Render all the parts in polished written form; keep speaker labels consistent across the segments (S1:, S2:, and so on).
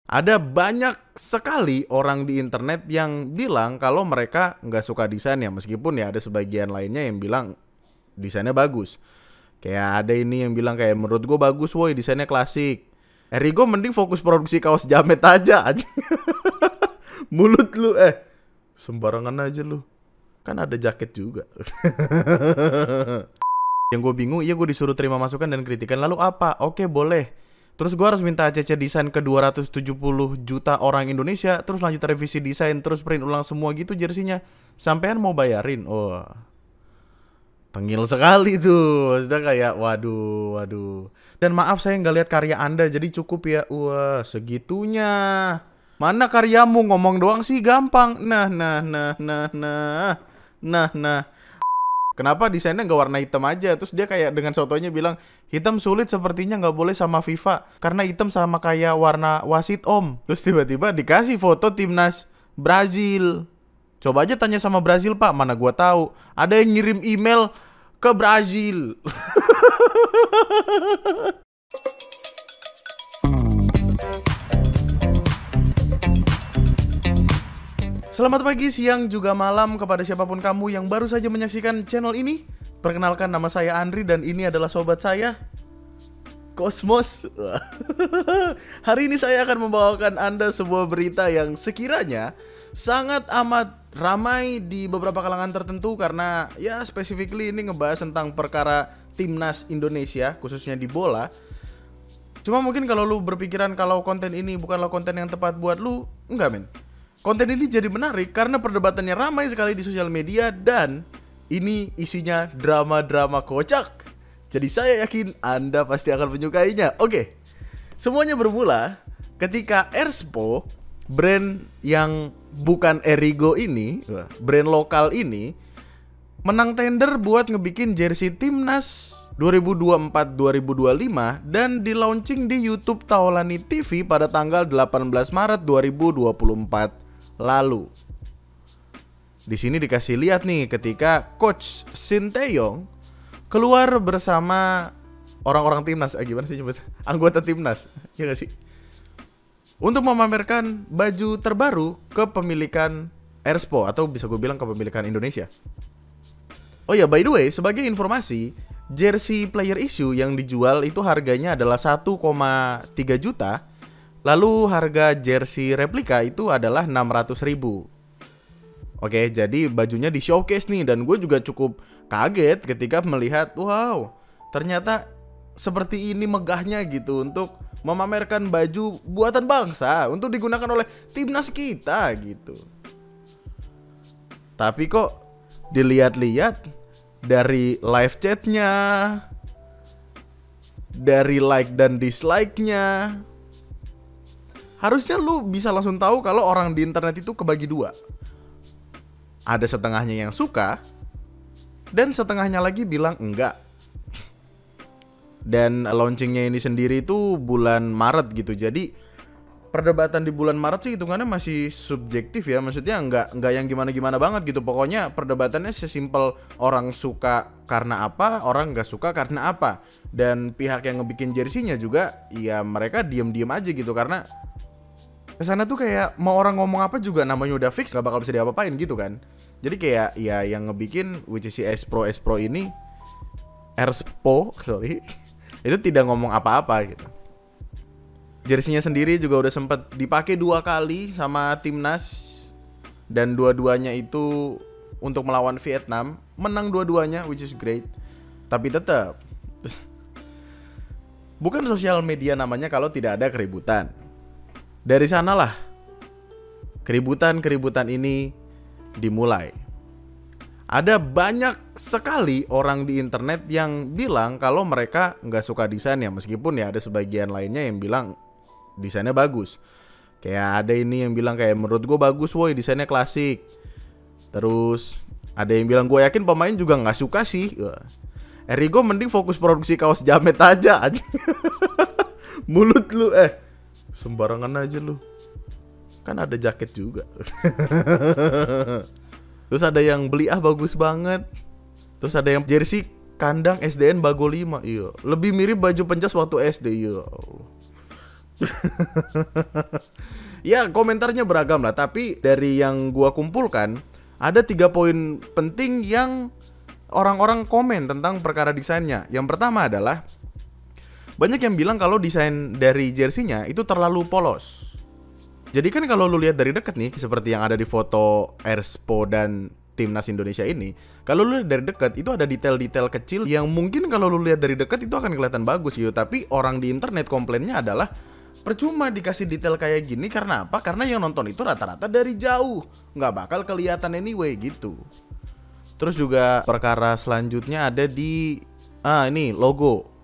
S1: Ada banyak sekali orang di internet yang bilang kalau mereka nggak suka desainnya, meskipun ya ada sebagian lainnya yang bilang desainnya bagus. Kayak ada ini yang bilang kayak menurut gue bagus woi, desainnya klasik. Erigo mending fokus produksi kaos jamet aja. Mulut lu sembarangan aja lu. Kan ada jaket juga. Yang gue bingung, iya gue disuruh terima masukan dan kritikan. Lalu apa? Oke boleh. Terus gue harus minta ACC desain ke 270 juta orang Indonesia. Terus lanjut revisi desain. Terus print ulang semua gitu jersinya. Sampean mau bayarin? Oh, tengil sekali tuh. Sudah kayak waduh. Dan maaf saya nggak lihat karya Anda, jadi cukup ya. Wah segitunya. Mana karyamu, ngomong doang sih gampang. Nah. Kenapa desainnya nggak warna hitam aja? Terus dia kayak dengan sotonya bilang, hitam sulit sepertinya nggak boleh sama FIFA. Karena hitam sama kayak warna wasit om. Terus tiba-tiba dikasih foto timnas Brazil. Coba aja tanya sama Brazil pak, mana gua tahu. Ada yang ngirim email ke Brazil. Selamat pagi, siang, juga malam kepada siapapun kamu yang baru saja menyaksikan channel ini. Perkenalkan, nama saya Andri dan ini adalah sobat saya, Kosmos. Hari ini saya akan membawakan Anda sebuah berita yang sekiranya sangat amat ramai di beberapa kalangan tertentu. Karena ya specifically ini ngebahas tentang perkara timnas Indonesia, khususnya di bola. Cuma mungkin kalau lu berpikiran kalau konten ini bukanlah konten yang tepat buat lu, enggak men. Konten ini jadi menarik karena perdebatannya ramai sekali di sosial media dan ini isinya drama-drama kocak. Jadi saya yakin Anda pasti akan menyukainya. Oke, semuanya bermula ketika Erspo, brand yang bukan Erigo ini, brand lokal ini, menang tender buat ngebikin jersey timnas 2024-2025 dan di launching di YouTube Taolani TV pada tanggal 18 Maret 2024 lalu. Di sini dikasih lihat nih ketika Coach Sinteyong keluar bersama orang-orang timnas, gimana sih nyebut? Anggota timnas, ya gak sih? Untuk memamerkan baju terbaru kepemilikan Erspo, atau bisa gue bilang kepemilikan Indonesia. Oh ya, by the way, sebagai informasi, jersey player issue yang dijual itu harganya adalah 1,3 juta. Lalu harga jersey replika itu adalah 600.000. Oke, jadi bajunya di showcase nih. Dan gue juga cukup kaget ketika melihat, wow, ternyata seperti ini megahnya gitu untuk memamerkan baju buatan bangsa untuk digunakan oleh timnas kita gitu. Tapi kok dilihat-lihat dari live chatnya, dari like dan dislike-nya, harusnya lu bisa langsung tahu kalau orang di internet itu kebagi dua. Ada setengahnya yang suka dan setengahnya lagi bilang enggak. Dan launchingnya ini sendiri itu bulan Maret gitu. Jadi perdebatan di bulan Maret sih hitungannya masih subjektif ya. Maksudnya enggak yang gimana-gimana banget gitu. Pokoknya perdebatannya sesimpel orang suka karena apa, orang nggak suka karena apa. Dan pihak yang ngebikin jersinya juga ya mereka diem-diem aja gitu. Karena kesana tuh kayak mau orang ngomong apa juga namanya udah fix, gak bakal bisa diapa-apain gitu kan. Jadi kayak ya yang ngebikin which is si Espro ini, Erspo itu tidak ngomong apa-apa gitu. Jersinya sendiri juga udah sempet dipakai 2 kali sama timnas dan dua-duanya itu untuk melawan Vietnam, menang dua-duanya which is great. Tapi tetap bukan sosial media namanya kalau tidak ada keributan. Dari sanalah keributan ini dimulai. Ada banyak sekali orang di internet yang bilang kalau mereka nggak suka desainnya, meskipun ya ada sebagian lainnya yang bilang desainnya bagus. Kayak ada ini yang bilang kayak menurut gue bagus woi, desainnya klasik. Terus ada yang bilang gue yakin pemain juga nggak suka sih. Erigo mending fokus produksi kaos jamet aja. Mulut lu sembarangan aja lu. Kan ada jaket juga. Terus ada yang beli bagus banget. Terus ada yang jersey kandang SDN Bago 5. Iya, lebih mirip baju pencas waktu SD. Iya. Ya komentarnya beragam lah, tapi dari yang gua kumpulkan ada 3 poin penting yang orang-orang komen tentang perkara desainnya. Yang pertama adalah banyak yang bilang kalau desain dari jersey-nya itu terlalu polos. Jadi kan kalau lu lihat dari deket nih, seperti yang ada di foto Erspo dan Timnas Indonesia ini, kalau lu lihat dari dekat itu ada detail-detail kecil yang mungkin kalau lu lihat dari dekat itu akan kelihatan bagus gitu. Tapi orang di internet komplainnya adalah percuma dikasih detail kayak gini, karena apa? Karena yang nonton itu rata-rata dari jauh, nggak bakal kelihatan anyway gitu. Terus juga perkara selanjutnya ada di ini logo.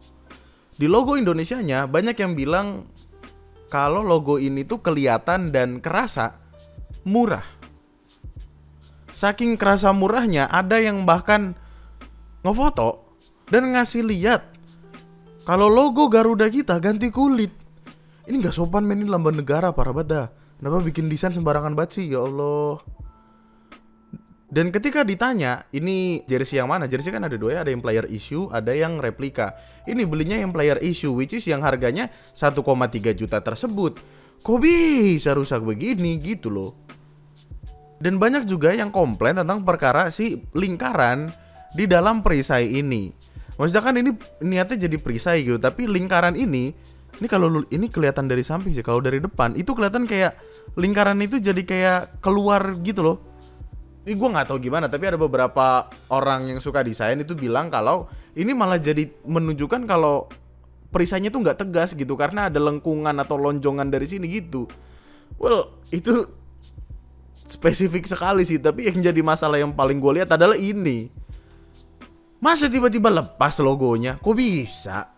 S1: Di logo Indonesianya banyak yang bilang kalau logo ini tuh kelihatan dan kerasa murah. Saking kerasa murahnya, ada yang bahkan ngefoto dan ngasih lihat kalau logo Garuda kita ganti kulit. Ini gak sopan men, ini lambang negara, parah banget dah. Kenapa bikin desain sembarangan banget sih, ya Allah. Dan ketika ditanya, ini jersey yang mana? Jersey kan ada dua ya, ada yang player issue, ada yang replika. Ini belinya yang player issue, which is yang harganya 1,3 juta tersebut. Kok bisa rusak begini gitu loh. Dan banyak juga yang komplain tentang perkara si lingkaran di dalam perisai ini. Maksudnya kan ini niatnya jadi perisai gitu, tapi lingkaran ini kalau ini kelihatan dari samping sih, kalau dari depan itu kelihatan kayak lingkaran itu jadi kayak keluar gitu loh. Ini gue nggak tahu gimana, tapi ada beberapa orang yang suka desain itu bilang kalau ini malah jadi menunjukkan kalau perisainya tuh nggak tegas gitu karena ada lengkungan atau lonjongan dari sini gitu. Well, itu spesifik sekali sih, tapi yang jadi masalah yang paling gue lihat adalah ini. Masa tiba-tiba lepas logonya? Kok bisa?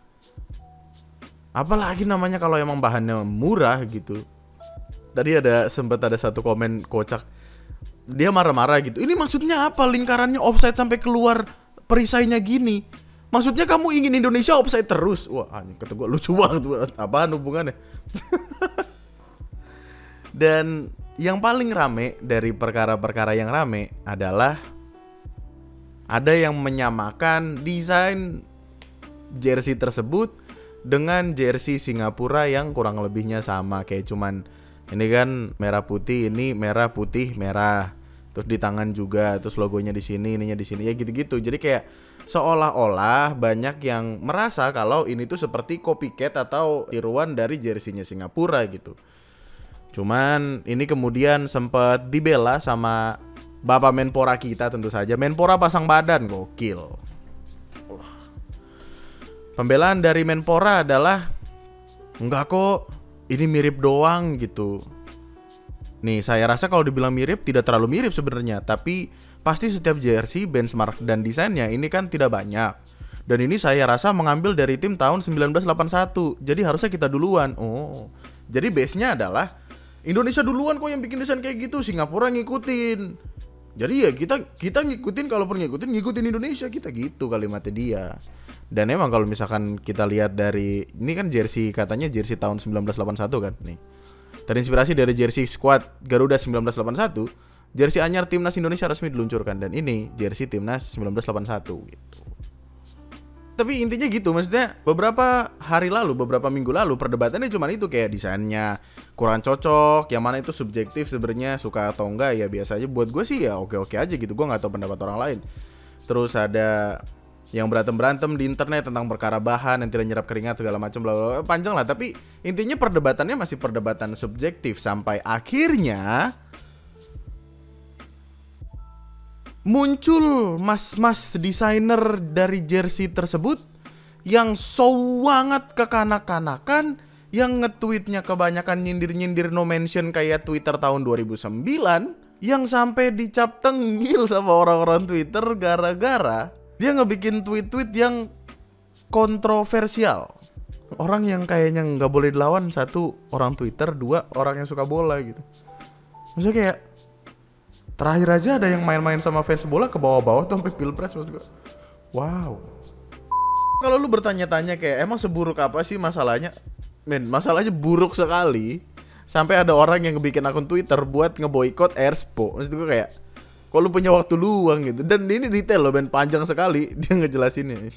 S1: Apalagi namanya kalau emang bahannya murah gitu. Tadi sempat ada satu komen kocak. Dia marah-marah gitu. Ini maksudnya apa? Lingkarannya offside sampai keluar perisainya gini. Maksudnya kamu ingin Indonesia offside terus? Wah, kata gue lucu banget. Apaan hubungannya? Dan yang paling rame dari perkara-perkara yang rame adalah ada yang menyamakan desain jersey tersebut dengan jersey Singapura yang kurang lebihnya sama, kayak cuman ini kan merah putih, ini merah putih merah, terus di tangan juga, terus logonya di sini, ininya di sini, ya gitu-gitu. Jadi kayak seolah-olah banyak yang merasa kalau ini tuh seperti copycat atau tiruan dari jersey-nya Singapura gitu. Cuman ini kemudian sempat dibela sama Bapak Menpora kita tentu saja. Menpora pasang badan, gokil. Pembelaan dari Menpora adalah enggak kok, ini mirip doang gitu. Nih, saya rasa kalau dibilang mirip tidak terlalu mirip sebenarnya, tapi pasti setiap jersey, benchmark dan desainnya ini kan tidak banyak. Dan ini saya rasa mengambil dari tim tahun 1981. Jadi harusnya kita duluan. Oh. Jadi base-nya adalah Indonesia duluan kok yang bikin desain kayak gitu, Singapura ngikutin. Jadi ya kita ngikutin, kalaupun ngikutin Indonesia kita gitu kalimatnya dia. Dan emang kalau misalkan kita lihat dari ini kan jersey, katanya jersey tahun 1981 kan nih. Terinspirasi dari jersey squad Garuda 1981, jersey anyar Timnas Indonesia resmi diluncurkan, dan ini jersey Timnas 1981 gitu. Tapi intinya gitu, maksudnya beberapa minggu lalu perdebatannya cuma itu, kayak desainnya kurang cocok, yang mana itu subjektif sebenarnya, suka atau enggak ya biasa aja. Buat gue sih ya oke-oke aja gitu, gue nggak tahu pendapat orang lain. Terus ada yang berantem di internet tentang perkara bahan yang tidak nyerap keringat segala macam, bla bla, panjang lah. Tapi intinya perdebatannya masih perdebatan subjektif sampai akhirnya muncul mas-mas desainer dari jersey tersebut yang sangat kekanak-kanakan, yang nge-tweetnya kebanyakan nyindir-nyindir no mention kayak Twitter tahun 2009, yang sampai dicap tengil sama orang-orang Twitter gara-gara dia ngebikin tweet-tweet yang kontroversial. Orang yang kayaknya nggak boleh dilawan, satu orang Twitter, dua orang yang suka bola gitu. Maksudnya kayak terakhir aja ada yang main-main sama fans bola ke bawah-bawah tuh sampai pilpres, maksud gue. Wow. Kalau lu bertanya-tanya kayak emang seburuk apa sih masalahnya? Men, masalahnya buruk sekali. Sampai ada orang yang bikin akun Twitter buat ngeboikot Erspo. Maksud gue kayak, kok lu punya waktu luang gitu. Dan ini detail loh, men, panjang sekali dia ngejelasinnya.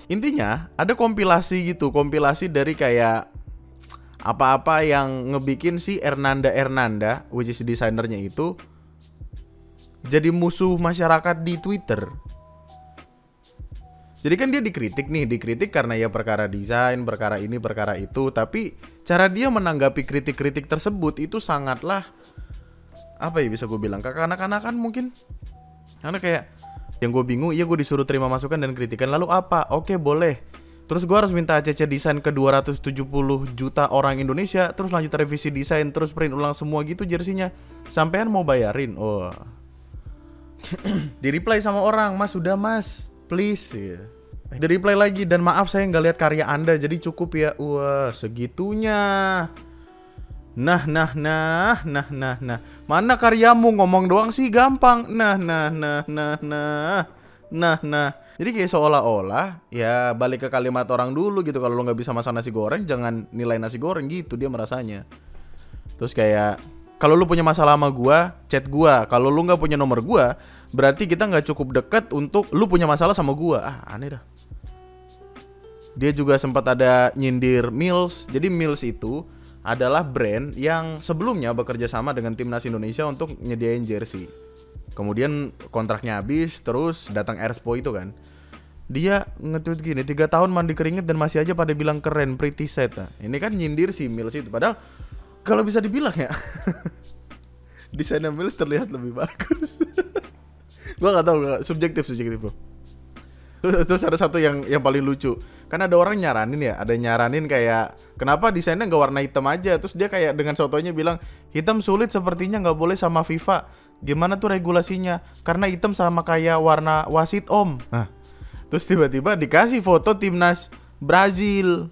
S1: Intinya ada kompilasi gitu, kompilasi dari kayak apa-apa yang ngebikin si Hernanda, which is desainernya itu, jadi musuh masyarakat di Twitter. Jadi kan dia dikritik karena ya perkara desain, perkara ini, perkara itu. Tapi cara dia menanggapi kritik-kritik tersebut itu sangatlah, apa ya bisa gue bilang, kekanak-kanakan mungkin. Karena kayak, yang gue bingung, iya gue disuruh terima masukan dan kritikan, lalu apa? Oke boleh. Terus gue harus minta ACC desain ke 270 juta orang Indonesia, terus lanjut revisi desain, terus print ulang semua gitu jersinya. Sampean mau bayarin? Oh. Di reply sama orang, mas sudah mas, please ya. Di reply lagi, dan maaf saya nggak lihat karya anda, jadi cukup ya. Wah segitunya. Nah. Mana karyamu, ngomong doang sih gampang. Nah. Jadi kayak seolah-olah ya balik ke kalimat orang dulu gitu. Kalau lo nggak bisa masak nasi goreng, jangan nilai nasi goreng gitu dia merasanya. Terus kayak, kalau lu punya masalah sama gua, chat gua. Kalau lu nggak punya nomor gua, berarti kita nggak cukup deket untuk lu punya masalah sama gua. Aneh dah. Dia juga sempat ada nyindir Mills. Jadi Mills itu adalah brand yang sebelumnya bekerja sama dengan Timnas Indonesia untuk nyediain jersey. Kemudian kontraknya habis, terus datang Erspo itu kan. Dia nge-tweet gini, 3 tahun mandi keringet dan masih aja pada bilang keren, pretty sad. Nah, ini kan nyindir si Mills itu. Padahal kalau bisa dibilang ya, desainnya Mills terlihat lebih bagus. Gua gak tahu, subjektif bro. Terus ada satu yang paling lucu. Kan ada orang nyaranin kayak, kenapa desainnya gak warna hitam aja. Terus dia kayak dengan sotonya bilang, hitam sulit sepertinya gak boleh sama FIFA. Gimana tuh regulasinya? Karena hitam sama kayak warna wasit om. Nah, terus tiba-tiba dikasih foto timnas Brazil.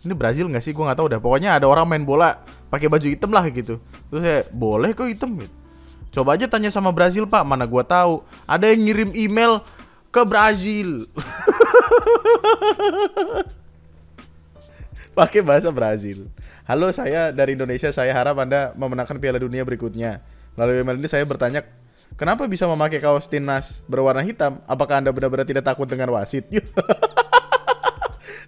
S1: Ini Brazil gak sih? Gue gak tahu dah. Pokoknya ada orang main bola pakai baju hitam lah gitu. Terus saya, boleh kok hitam gitu. Coba aja tanya sama Brazil pak, mana gua tahu. Ada yang ngirim email ke Brazil. Pakai bahasa Brazil. Halo, saya dari Indonesia, saya harap Anda memenangkan Piala Dunia berikutnya. Lalu email ini saya bertanya, kenapa bisa memakai kaos timnas berwarna hitam? Apakah Anda benar-benar tidak takut dengan wasit?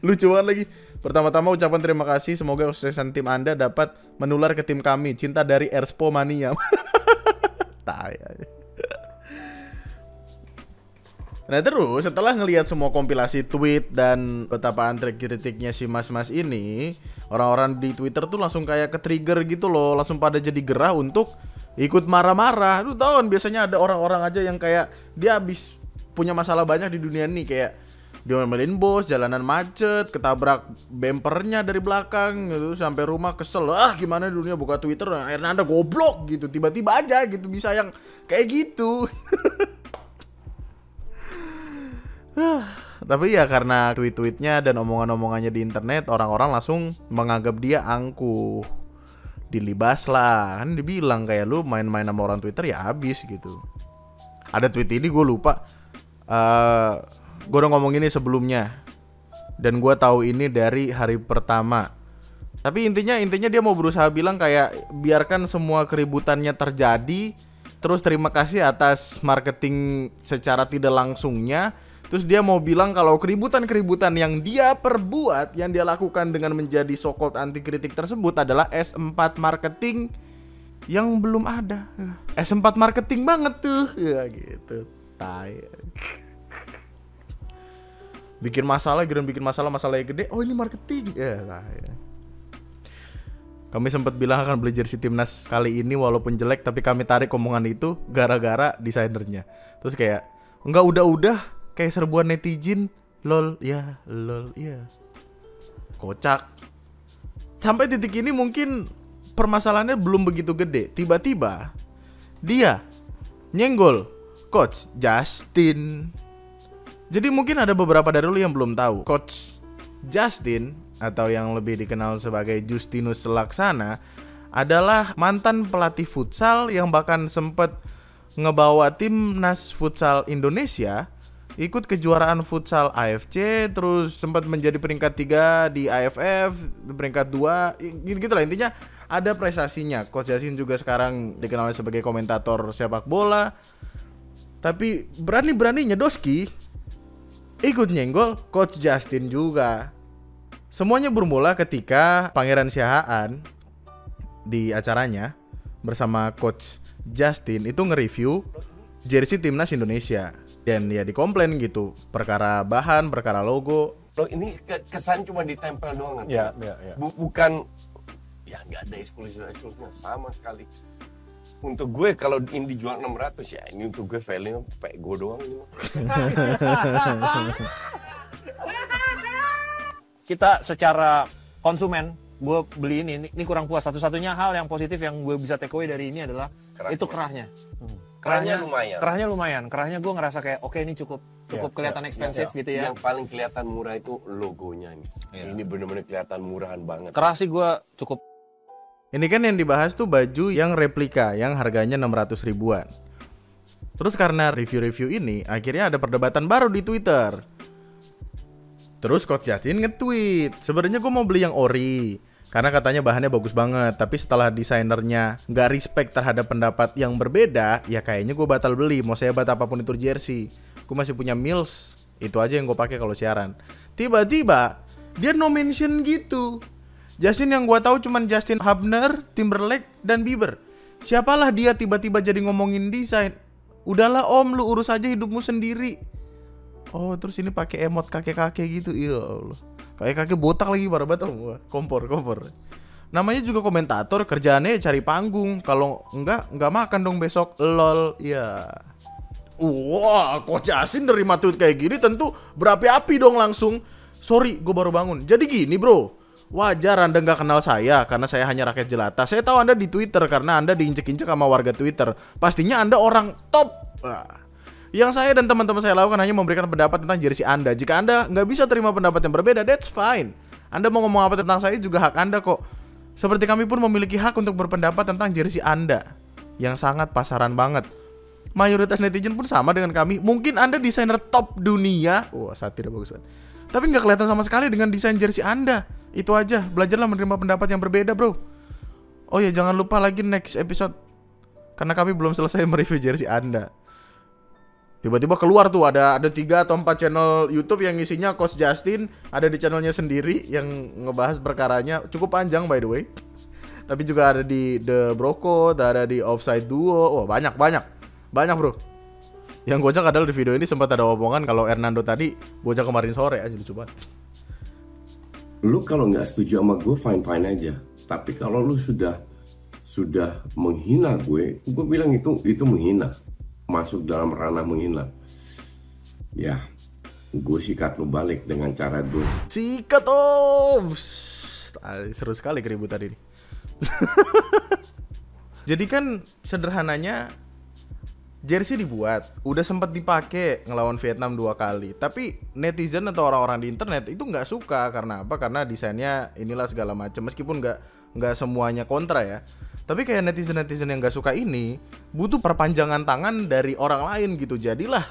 S1: Lucu banget lagi. Pertama-tama ucapan terima kasih, semoga kesuksesan tim Anda dapat menular ke tim kami. Cinta dari Erspo Mania. Nah terus setelah ngelihat semua kompilasi tweet dan betapa antrik kritiknya si mas-mas ini, orang-orang di Twitter tuh langsung kayak ke-trigger gitu loh, langsung pada jadi gerah untuk ikut marah-marah. Lu tau kan biasanya ada orang-orang aja yang kayak dia habis punya masalah banyak di dunia nih, kayak diomelin bos, jalanan macet, ketabrak bempernya dari belakang gitu, sampai rumah kesel. Gimana dunia buka Twitter, akhirnya Anda goblok gitu, tiba-tiba aja gitu bisa yang kayak gitu. Tapi ya karena tweet-tweetnya dan omongan-omongannya di internet, orang-orang langsung menganggap dia angkuh. Dilibas lah, kan dibilang kayak lu main-main sama orang Twitter ya habis gitu. Ada tweet ini gue lupa. Gue udah ngomong ini sebelumnya dan gue tahu ini dari hari pertama. Tapi intinya dia mau berusaha bilang kayak biarkan semua keributannya terjadi, terus terima kasih atas marketing secara tidak langsungnya. Terus dia mau bilang kalau keributan-keributan yang dia perbuat, yang dia lakukan dengan menjadi so-called anti kritik tersebut adalah S4 marketing yang belum ada. S4 marketing banget tuh. Ya gitu. Bikin masalah yang gede. Oh ini marketing. Ya. Kami sempat bilang akan beli jersey timnas kali ini walaupun jelek, tapi kami tarik omongan itu gara-gara desainernya. Terus kayak enggak udah kayak serbuan netizen, lol ya. Kocak. Sampai titik ini mungkin permasalahannya belum begitu gede. Tiba-tiba dia nyenggol Coach Justin. Jadi mungkin ada beberapa dari lu yang belum tahu, Coach Justin atau yang lebih dikenal sebagai Justinus Laksana adalah mantan pelatih futsal yang bahkan sempat ngebawa timnas futsal Indonesia ikut kejuaraan futsal AFC, terus sempat menjadi peringkat 3 di AFF, peringkat 2, gitu lah. Intinya ada prestasinya. Coach Justin juga sekarang dikenal sebagai komentator sepak bola. Tapi berani-beraninya Doski ikut nyenggol Coach Justin juga. Semuanya bermula ketika Pangeran Siahaan di acaranya bersama Coach Justin itu nge-review jersey timnas Indonesia. Dan ya dikomplain gitu, perkara bahan, perkara logo.
S2: Ini kesan cuma ditempel doang kan?
S3: Ya.
S2: Bukan, ya nggak ada eksklusifnya sama sekali. Untuk gue kalau ini dijual 600 ya ini untuk gue value pego doang ini.
S3: Kita secara konsumen, gue beli ini kurang puas. Satu-satunya hal yang positif yang gue bisa take away dari ini adalah itu kerahnya. Kerahnya lumayan. Kerahnya gue ngerasa kayak oke, ini cukup kelihatan ekspensif gitu ya.
S2: Yang paling kelihatan murah itu logonya nih. Ini bener-bener kelihatan murahan banget.
S3: Kerah sih gue cukup.
S1: Ini kan yang dibahas tuh baju yang replika yang harganya 600 ribuan. Terus karena review-review ini akhirnya ada perdebatan baru di Twitter. Terus Coach Justin nge-tweet, sebenarnya gue mau beli yang ori karena katanya bahannya bagus banget. Tapi setelah desainernya nggak respect terhadap pendapat yang berbeda, ya kayaknya gue batal beli. Mau sehebat apapun itu jersey, gue masih punya Mills. Itu aja yang gue pakai kalau siaran. Tiba-tiba dia no mention gitu. Justin yang gue tahu cuman Justin Hubner, Timberlake, dan Bieber. Siapalah dia tiba-tiba jadi ngomongin desain. Udahlah om, lu urus aja hidupmu sendiri. Oh terus ini pakai emot kakek-kakek gitu. Ya Allah, kakek-kakek botak lagi, parah banget om. Kompor. Namanya juga komentator, kerjaannya cari panggung. Kalau enggak makan dong besok. Lol. Ya. Wah, Coach Justin nerima tweet kayak gini tentu berapi-api dong langsung. Sorry, gue baru bangun. Jadi gini bro, wajar Anda nggak kenal saya karena saya hanya rakyat jelata. Saya tahu Anda di Twitter karena Anda diinjek-injek sama warga Twitter. Pastinya Anda orang top. Yang saya dan teman-teman saya lakukan hanya memberikan pendapat tentang jersey Anda. Jika Anda nggak bisa terima pendapat yang berbeda, that's fine. Anda mau ngomong apa tentang saya juga hak Anda kok. Seperti kami pun memiliki hak untuk berpendapat tentang jersey Anda yang sangat pasaran banget. Mayoritas netizen pun sama dengan kami. Mungkin Anda desainer top dunia. Wah, satir bagus banget. Tapi nggak kelihatan sama sekali dengan desain jersey Anda. Itu aja, belajarlah menerima pendapat yang berbeda bro. Oh ya, jangan lupa lagi next episode, karena kami belum selesai mereview jersey Anda. Tiba-tiba keluar tuh ada 3 atau 4 channel YouTube yang isinya Coach Justin, ada di channelnya sendiri yang ngebahas perkaranya, cukup panjang by the way. Tapi juga ada di The Bro Code, ada di Offside Duo. Oh, banyak bro. Yang gocak adalah di video ini sempat ada omongan kalau Hernando tadi bocah kemarin sore aja, lucu banget.
S2: Lu kalau nggak setuju sama gue fine aja. Tapi kalau lu sudah menghina gue bilang itu menghina. Masuk dalam ranah menghina, ya gue sikat lu balik dengan cara gue.
S1: Sikat om. Seru sekali keributan ini. Jadi kan sederhananya jersey dibuat, udah sempat dipakai ngelawan Vietnam 2 kali. Tapi netizen atau orang-orang di internet itu nggak suka karena apa? Karena desainnya inilah segala macam. Meskipun nggak semuanya kontra ya. Tapi kayak netizen yang gak suka ini butuh perpanjangan tangan dari orang lain gitu. Jadilah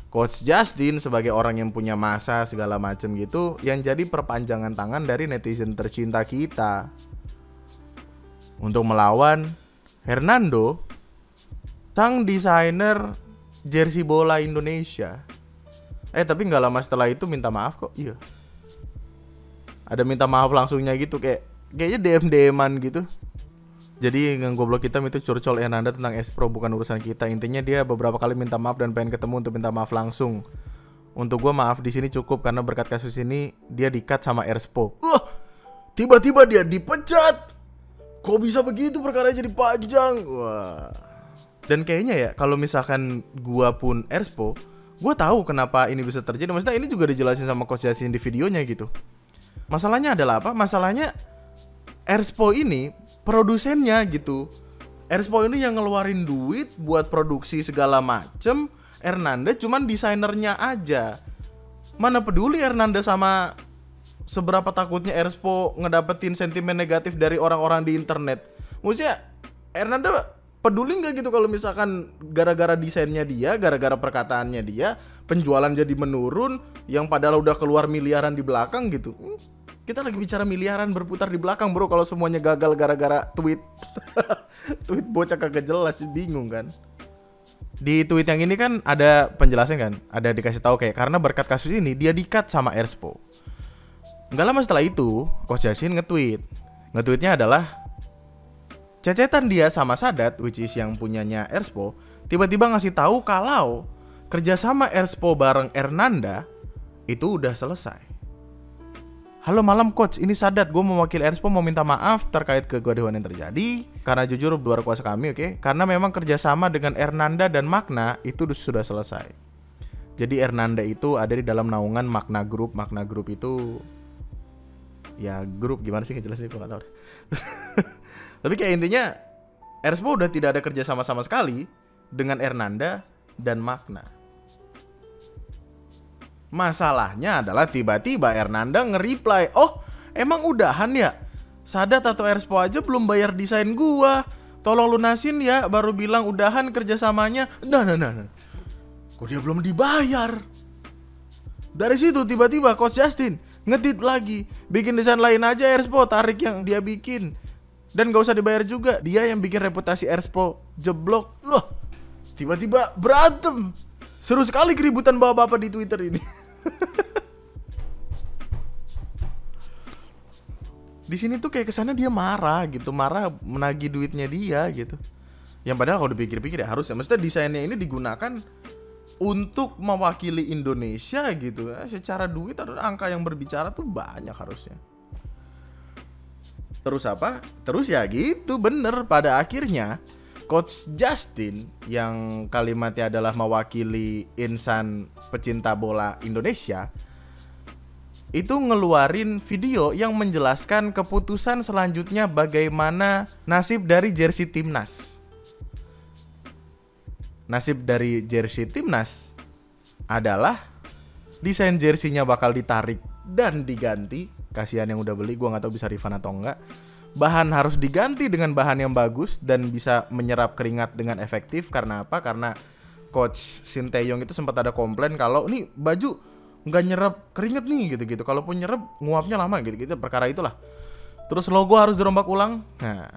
S1: Coach Justin sebagai orang yang punya masa segala macam gitu yang jadi perpanjangan tangan dari netizen tercinta kita untuk melawan Hernando, sang desainer jersey bola Indonesia. Tapi gak lama setelah itu minta maaf kok. Iya, ada minta maaf langsungnya gitu, kayaknya DM-an gitu. Jadi yang goblok hitam itu curcol Hernando tentang Espro, bukan urusan kita. Intinya dia beberapa kali minta maaf dan pengen ketemu untuk minta maaf langsung. Untuk gue maaf di sini cukup karena berkat kasus ini dia di-cut sama Erspo. Tiba-tiba dia dipecat. Kok bisa begitu perkara jadi panjang? Wah. Dan kayaknya ya kalau misalkan gue pun Erspo, gue tahu kenapa ini bisa terjadi. Maksudnya ini juga dijelasin sama Coach Justin di videonya gitu. Masalahnya adalah apa? Masalahnya Erspo ini produsennya gitu. Erspo ini yang ngeluarin duit buat produksi segala macem. Hernando cuman desainernya aja. Mana peduli Hernando sama seberapa takutnya Erspo ngedapetin sentimen negatif dari orang-orang di internet. Maksudnya Hernando peduli nggak gitu kalau misalkan gara-gara desainnya dia, gara-gara perkataannya dia, penjualan jadi menurun, yang padahal udah keluar miliaran di belakang gitu. Kita lagi bicara miliaran berputar di belakang bro, kalau semuanya gagal gara-gara tweet. Tweet bocah kagak jelas, bingung kan. Di tweet yang ini kan ada penjelasan kan, ada dikasih tahu kayak karena berkat kasus ini dia di-cut sama Erspo. Nggak lama setelah itu, Coach Justin nge-tweet. Nge-tweetnya adalah cecetan dia sama Sadat, which is yang punyanya Erspo, tiba-tiba ngasih tahu kalau kerjasama Erspo bareng Hernanda itu udah selesai. Halo malam coach, ini Sadat, gue mewakili Erspo mau minta maaf terkait kegaduhan yang terjadi. Karena jujur luar kuasa kami, oke? Karena memang kerjasama dengan Hernanda dan Magna itu sudah selesai. Jadi Hernanda itu ada di dalam naungan Magna Group. Magna Group itu ya grup, gimana sih ngejelasin, gue gak tau. Tapi kayak intinya Erspo udah tidak ada kerja sama sekali dengan Hernanda dan Magna. Masalahnya adalah tiba-tiba Hernanda nge-reply, oh emang udahan ya? Sadat atau Erspo aja belum bayar desain gua, tolong lunasin ya, baru bilang udahan kerjasamanya. Nah. Kok dia belum dibayar? Dari situ tiba-tiba Coach Justin nge-tweet lagi, bikin desain lain aja Erspo, tarik yang dia bikin. Dan gak usah dibayar juga, dia yang bikin reputasi Erspo jeblok. Loh, tiba-tiba berantem. Seru sekali keributan bapak-bapak di Twitter ini. Di sini tuh kayak kesana dia marah gitu, marah menagih duitnya dia gitu. Yang padahal kalau dipikir-pikir ya harusnya, maksudnya desainnya ini digunakan untuk mewakili Indonesia gitu. Secara duit atau angka yang berbicara tuh banyak harusnya. Terus apa? Terus ya gitu, bener. Pada akhirnya Coach Justin yang kalimatnya adalah mewakili insan pecinta bola Indonesia itu ngeluarin video yang menjelaskan keputusan selanjutnya bagaimana nasib dari jersey timnas. Nasib dari jersey timnas adalah desain jersinya bakal ditarik dan diganti. Kasihan yang udah beli, gue gak tahu bisa refund atau enggak. Bahan harus diganti dengan bahan yang bagus dan bisa menyerap keringat dengan efektif. Karena apa? Karena Coach Sinteyong itu sempat ada komplain kalau nih baju nggak nyerap keringat nih gitu-gitu. Kalaupun nyerap nguapnya lama gitu-gitu. Perkara itulah. Terus logo harus dirombak ulang. Nah,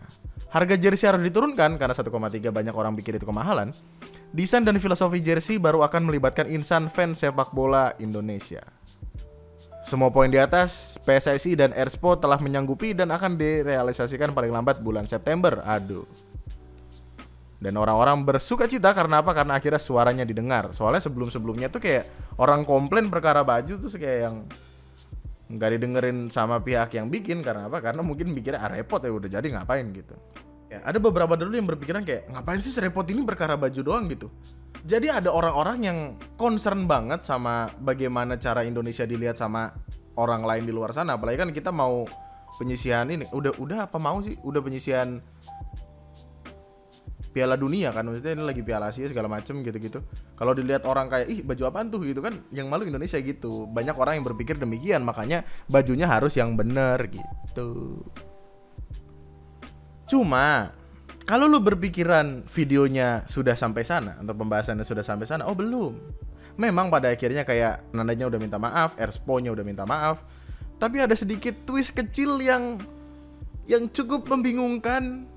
S1: harga jersey harus diturunkan karena 1,3 banyak orang pikir itu kemahalan. Desain dan filosofi jersey baru akan melibatkan insan fans sepak bola Indonesia. Semua poin di atas, PSSI dan Erspo telah menyanggupi dan akan direalisasikan paling lambat bulan September. Aduh. Dan orang-orang bersuka cita karena apa? Karena akhirnya suaranya didengar. Soalnya sebelum-sebelumnya tuh kayak orang komplain perkara baju tuh kayak yang nggak didengerin sama pihak yang bikin. Karena apa? Karena mungkin mikirnya repot ya udah jadi ngapain gitu. Ya, ada beberapa dulu yang berpikiran kayak ngapain sih serepot ini perkara baju doang gitu. Jadi ada orang-orang yang concern banget sama bagaimana cara Indonesia dilihat sama orang lain di luar sana. Apalagi kan kita mau penyisihan ini. Udah apa mau sih? Udah penyisihan Piala Dunia kan, maksudnya ini lagi Piala Asia segala macem gitu-gitu. Kalau dilihat orang kayak ih baju apaan tuh gitu kan, yang malu Indonesia gitu. Banyak orang yang berpikir demikian, makanya bajunya harus yang bener gitu. Cuma kalau lu berpikiran videonya sudah sampai sana atau pembahasannya sudah sampai sana, oh belum. Memang pada akhirnya kayak Nandanya udah minta maaf, Erspo-nya udah minta maaf, tapi ada sedikit twist kecil yang cukup membingungkan.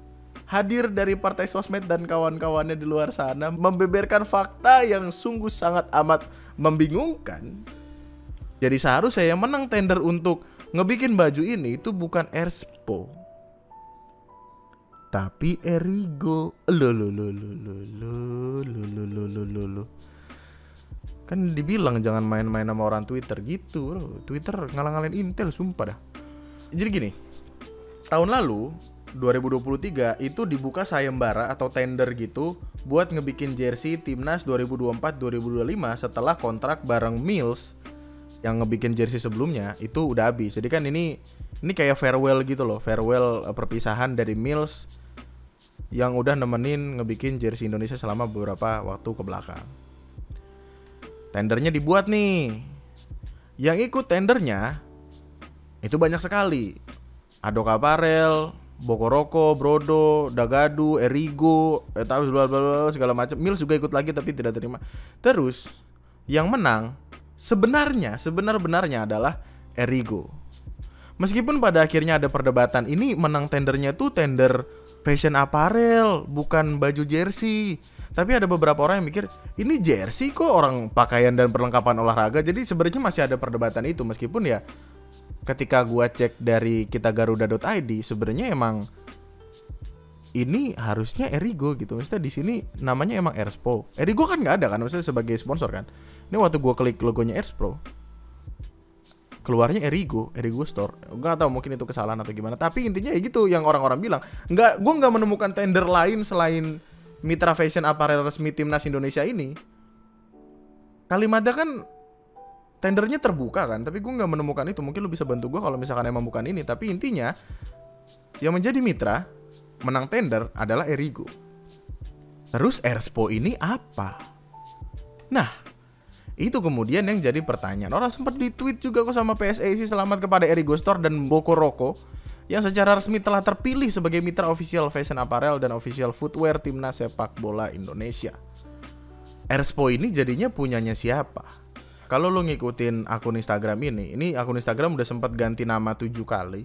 S1: Hadir dari partai sosmed dan kawan-kawannya di luar sana membeberkan fakta yang sungguh sangat amat membingungkan. Jadi seharusnya yang menang tender untuk ngebikin baju ini itu bukan Erspo, tapi Erigo. Lo. Kan dibilang jangan main-main sama orang Twitter gitu, bro. Twitter ngalang-ngalin Intel, sumpah dah. Jadi gini, tahun lalu 2023 itu dibuka sayembara atau tender gitu buat ngebikin jersey timnas 2024-2025 setelah kontrak bareng Mills yang ngebikin jersey sebelumnya itu udah habis. Jadi kan ini kayak farewell gitu loh, farewell perpisahan dari Mills yang udah nemenin ngebikin jersey Indonesia selama beberapa waktu ke belakang. Tendernya dibuat nih. Yang ikut tendernya itu banyak sekali. Adok Apparel, Bokoroko, Brodo, Dagadu, Erigo, tahu segala macam. Mills juga ikut lagi tapi tidak terima. Terus yang menang sebenarnya adalah Erigo. Meskipun pada akhirnya ada perdebatan, ini menang tendernya tuh tender fashion apparel, bukan baju jersey. Tapi ada beberapa orang yang mikir, ini jersey kok, orang pakaian dan perlengkapan olahraga. Jadi sebenarnya masih ada perdebatan itu, meskipun ya ketika gua cek dari kitagaruda.id sebenarnya emang ini harusnya Erigo gitu. Maksudnya di sini namanya emang Erspo. Erigo kan nggak ada kan, maksudnya sebagai sponsor kan. Ini waktu gua klik logonya Erspo, keluarnya Erigo Store. Gak tahu mungkin itu kesalahan atau gimana. Tapi intinya ya gitu yang orang-orang bilang. Gua nggak menemukan tender lain selain mitra fashion apparel resmi timnas Indonesia ini. Kalimatnya kan tendernya terbuka kan, tapi gue nggak menemukan itu. Mungkin lu bisa bantu gue kalau misalkan emang bukan ini. Tapi intinya yang menjadi mitra menang tender adalah Erigo. Terus Erspo ini apa? Nah, itu kemudian yang jadi pertanyaan. Orang sempat di-tweet juga kok sama PSSI selamat kepada Erigo Store dan Boko Roko yang secara resmi telah terpilih sebagai mitra official fashion apparel dan official footwear timnas sepak bola Indonesia. Erspo ini jadinya punyanya siapa? Kalau lo ngikutin akun Instagram ini akun Instagram udah sempat ganti nama 7 kali.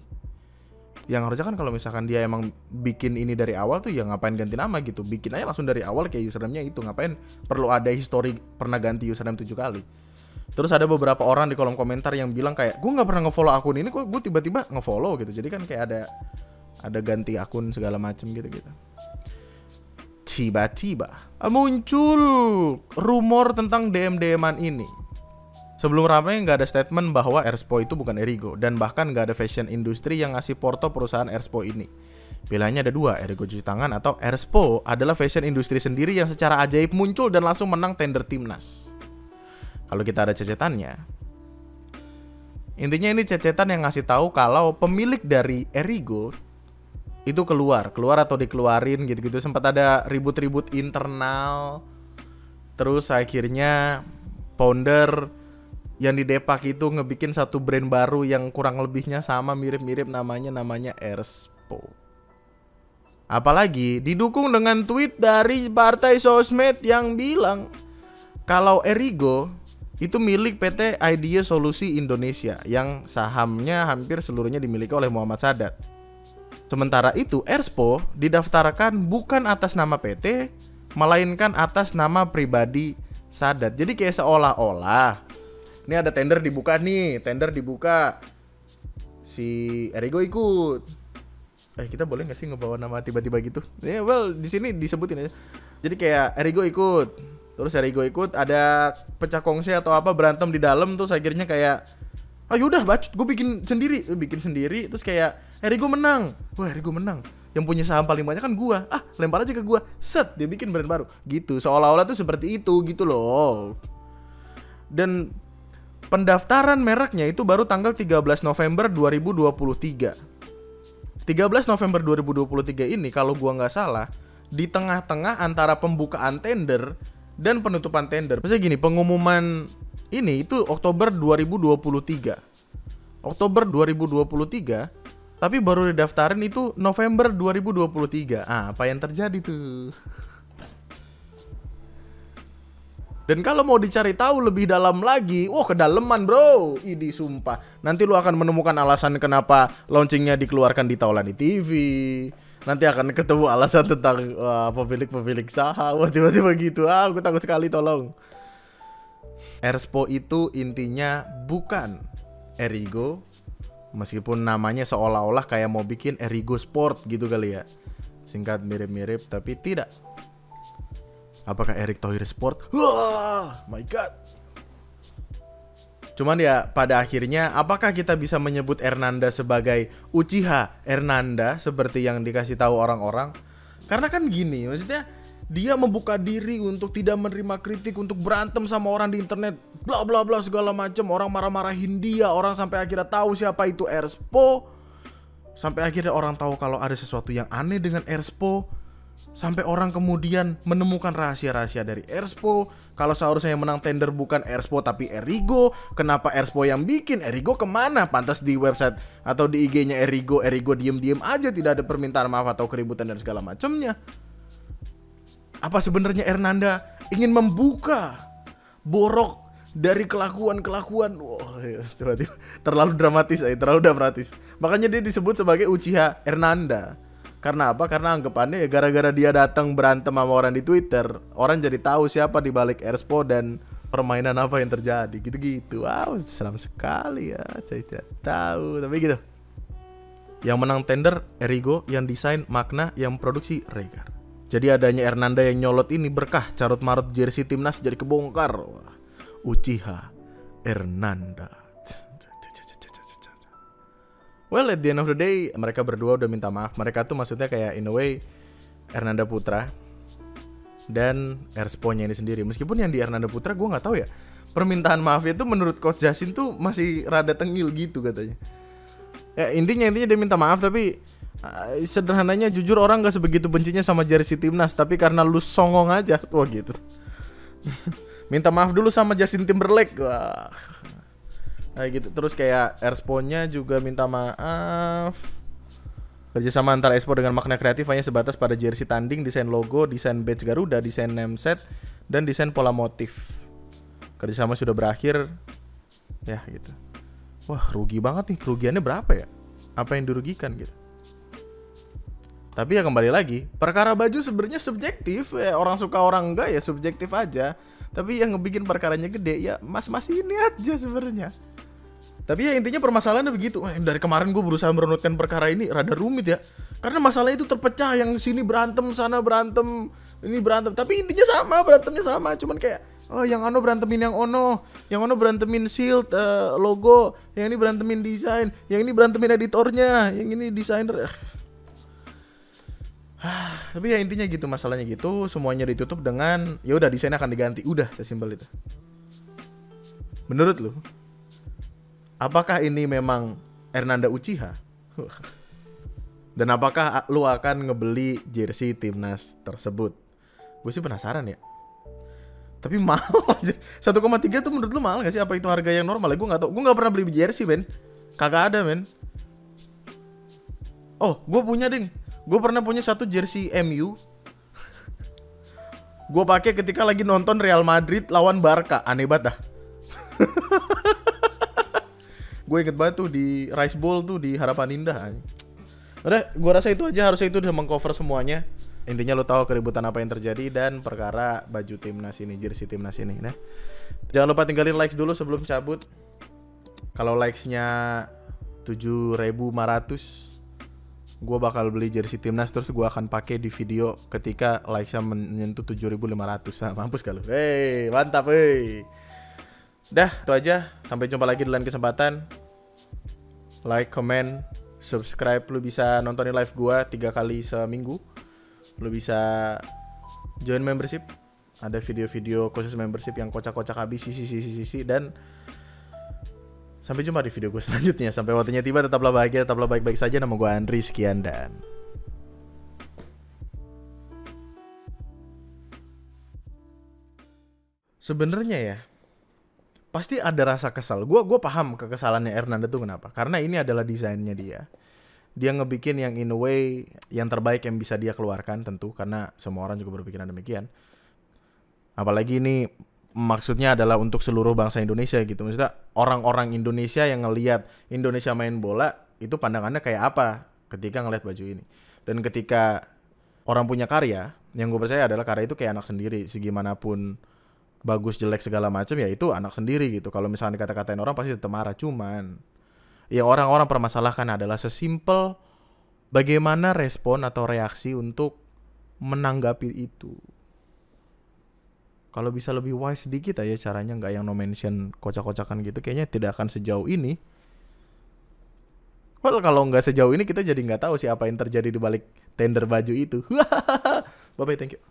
S1: Yang harusnya kan kalau misalkan dia emang bikin ini dari awal tuh ya ngapain ganti nama gitu. Bikin aja langsung dari awal kayak username-nya itu. Ngapain perlu ada history pernah ganti username 7 kali. Terus ada beberapa orang di kolom komentar yang bilang kayak, gue gak pernah nge-follow akun ini, kok gue tiba-tiba nge-follow gitu. Jadi kan kayak ada ganti akun segala macem gitu-gitu. Tiba-tiba muncul rumor tentang DM-DM-an ini. Sebelum ramai nggak ada statement bahwa Erspo itu bukan Erigo. Dan bahkan nggak ada fashion industri yang ngasih porto perusahaan Erspo ini. Pilihannya ada 2, Erigo cuci tangan atau Erspo adalah fashion industri sendiri yang secara ajaib muncul dan langsung menang tender timnas. Kalau kita ada cecetannya, intinya ini cecetan yang ngasih tahu kalau pemilik dari Erigo itu keluar atau dikeluarin gitu-gitu. Sempat ada ribut-ribut internal. Terus akhirnya founder yang di Depak itu ngebikin satu brand baru yang kurang lebihnya sama, mirip-mirip namanya Erspo. Apalagi didukung dengan tweet dari partai sosmed yang bilang kalau Erigo itu milik PT Idea Solusi Indonesia yang sahamnya hampir seluruhnya dimiliki oleh Muhammad Sadat. Sementara itu Erspo didaftarkan bukan atas nama PT, melainkan atas nama pribadi Sadat. Jadi kayak seolah-olah ini ada tender dibuka si Erigo ikut. Kita boleh nggak sih ngebawa nama tiba-tiba gitu? Di sini disebutin aja. Jadi kayak Erigo ikut, terus Erigo ikut ada pecah kongsi atau apa berantem di dalam, terus akhirnya kayak yaudah bacot gue bikin sendiri, terus kayak Erigo menang. Wah, Erigo menang. Yang punya saham paling banyak kan gua. Lempar aja ke gua. Set, dia bikin brand baru. Gitu, seolah-olah tuh seperti itu gitu loh. Dan pendaftaran mereknya itu baru tanggal 13 November 2023. 13 November 2023 ini kalau gua nggak salah di tengah-tengah antara pembukaan tender dan penutupan tender. Maksudnya gini, pengumuman ini itu Oktober 2023. Oktober 2023, tapi baru didaftarin itu November 2023. Apa yang terjadi tuh? Dan kalau mau dicari tahu lebih dalam lagi, kedalaman bro, ini sumpah. Nanti lu akan menemukan alasan kenapa launchingnya dikeluarkan di Taulani TV. Nanti akan ketemu alasan tentang pemilik saham. Tiba-tiba gitu, aku takut sekali, tolong. Erspo itu intinya bukan Erigo, meskipun namanya seolah-olah kayak mau bikin Erigo Sport gitu kali ya. Singkat mirip-mirip, tapi tidak. Apakah Erick Thohir Sport? Wah, my god. Cuman ya pada akhirnya apakah kita bisa menyebut Hernanda sebagai Uchiha Hernanda seperti yang dikasih tahu orang-orang? Karena kan gini, maksudnya dia membuka diri untuk tidak menerima kritik, untuk berantem sama orang di internet, bla bla bla segala macam. Orang marah-marahin dia, orang sampai akhirnya tahu siapa itu Erspo. Sampai akhirnya orang tahu kalau ada sesuatu yang aneh dengan Erspo. Sampai orang kemudian menemukan rahasia-rahasia dari Erspo. Kalau seharusnya yang menang tender bukan Erspo tapi Erigo, kenapa Erspo yang bikin? Erigo kemana? Pantas di website atau di IG-nya Erigo diem-diem aja, tidak ada permintaan maaf atau keributan dan segala macamnya. Apa sebenarnya Hernanda ingin membuka borok dari kelakuan-kelakuan? Tiba-tiba terlalu dramatis. Makanya dia disebut sebagai Uchiha Hernanda. Karena apa? Karena anggapannya ya gara-gara dia datang berantem sama orang di Twitter, orang jadi tahu siapa di balik Erspo dan permainan apa yang terjadi gitu-gitu. Wow, seram sekali ya. Saya tidak tahu, tapi gitu. Yang menang tender Erigo, yang desain Magna, yang produksi Rhaegar. Jadi adanya Hernanda yang nyolot ini berkah carut marut jersey timnas jadi kebongkar. Wah, Uchiha Hernanda. Well, at the end of the day mereka berdua udah minta maaf. Mereka tuh maksudnya kayak in a way Hernanda Putra dan Erspo-nya ini sendiri. Meskipun yang di Hernanda Putra gue nggak tahu ya, permintaan maaf itu menurut Coach Justin tuh masih rada tengil gitu katanya. Ya intinya dia minta maaf, tapi sederhananya jujur orang gak sebegitu bencinya sama jersey timnas, tapi karena lu songong aja tuh gitu. Minta maaf dulu sama Justin Timberlake. Wah. Kayak gitu. Terus kayak Erspo-nya juga minta maaf. Kerjasama antara Expo dengan Magna Kreatif hanya sebatas pada jersey tanding, desain logo, desain badge Garuda, desain name set, dan desain pola motif. Kerjasama sudah berakhir. Ya gitu. Wah, rugi banget nih. Kerugiannya berapa ya? Apa yang dirugikan gitu. Tapi ya kembali lagi, perkara baju sebenarnya subjektif ya, orang suka orang enggak ya subjektif aja. Tapi yang ngebikin perkaranya gede ya mas-mas ini aja sebenarnya. Tapi ya intinya permasalahannya begitu. Dari kemarin gue berusaha merunutkan perkara ini rada rumit ya. Karena masalahnya itu terpecah, yang sini berantem, sana berantem, ini berantem. Tapi intinya sama, berantemnya sama. Cuman kayak yang ono berantemin yang ono, yang ono berantemin shield, logo, yang ini berantemin desain, yang ini berantemin editornya, yang ini desainer. Tapi ya intinya gitu, masalahnya gitu. Semuanya ditutup dengan ya udah desainnya akan diganti. Udah sesimpel itu. Menurut lu, apakah ini memang Hernanda Uchiha? Dan apakah lu akan ngebeli jersey timnas tersebut? Gue sih penasaran ya. Tapi mahal aja. 1,3 tuh menurut lu mahal gak sih? Apa itu harga yang normal ya? Gue gak tau. Gue gak pernah beli jersey, men. Kagak ada, men. Oh, gue punya, ding. Gue pernah punya satu jersey MU. Gue pakai ketika lagi nonton Real Madrid lawan Barca. Aneh banget dah. Gue inget banget tuh di Rice Bowl tuh di Harapan Indah. Udah, gue rasa itu aja. Harusnya itu udah mengcover semuanya. Intinya lo tahu keributan apa yang terjadi dan perkara baju timnas ini, jersey timnas ini. Nah, jangan lupa tinggalin likes dulu sebelum cabut. Kalau likesnya 7.500, gue bakal beli jersey timnas, terus gue akan pakai di video ketika likesnya menyentuh 7.500. Nah, mampus kalau. Hei, mantap, hei. Dah, itu aja. Sampai jumpa lagi di lain kesempatan. Like, comment, subscribe. Lu bisa nontonin live gue 3 kali seminggu. Lu bisa join membership. Ada video-video khusus membership yang kocak-kocak habis sisi. Dan sampai jumpa di video gue selanjutnya. Sampai waktunya tiba, tetaplah bahagia, tetaplah baik-baik saja. Nama gue Andri, sekian dan sebenarnya ya pasti ada rasa kesal. Gue paham kekesalannya Hernanda tuh kenapa. Karena ini adalah desainnya dia. Dia ngebikin yang in a way yang terbaik yang bisa dia keluarkan tentu. Karena semua orang juga berpikiran demikian. Apalagi ini maksudnya adalah untuk seluruh bangsa Indonesia gitu. Maksudnya orang-orang Indonesia yang ngelihat Indonesia main bola itu pandangannya kayak apa ketika ngelihat baju ini. Dan ketika orang punya karya, yang gue percaya adalah karya itu kayak anak sendiri. Segimanapun bagus jelek segala macam ya itu anak sendiri gitu. Kalau misalnya dikata-katain orang pasti tetap marah. Cuman yang orang-orang permasalahkan adalah sesimpel bagaimana respon atau reaksi untuk menanggapi itu. Kalau bisa lebih wise sedikit aja caranya, nggak yang no mention kocak-kocakan gitu, kayaknya tidak akan sejauh ini. Well, kalau nggak sejauh ini kita jadi nggak tahu sih apa yang terjadi di balik tender baju itu. Bye bye, thank you.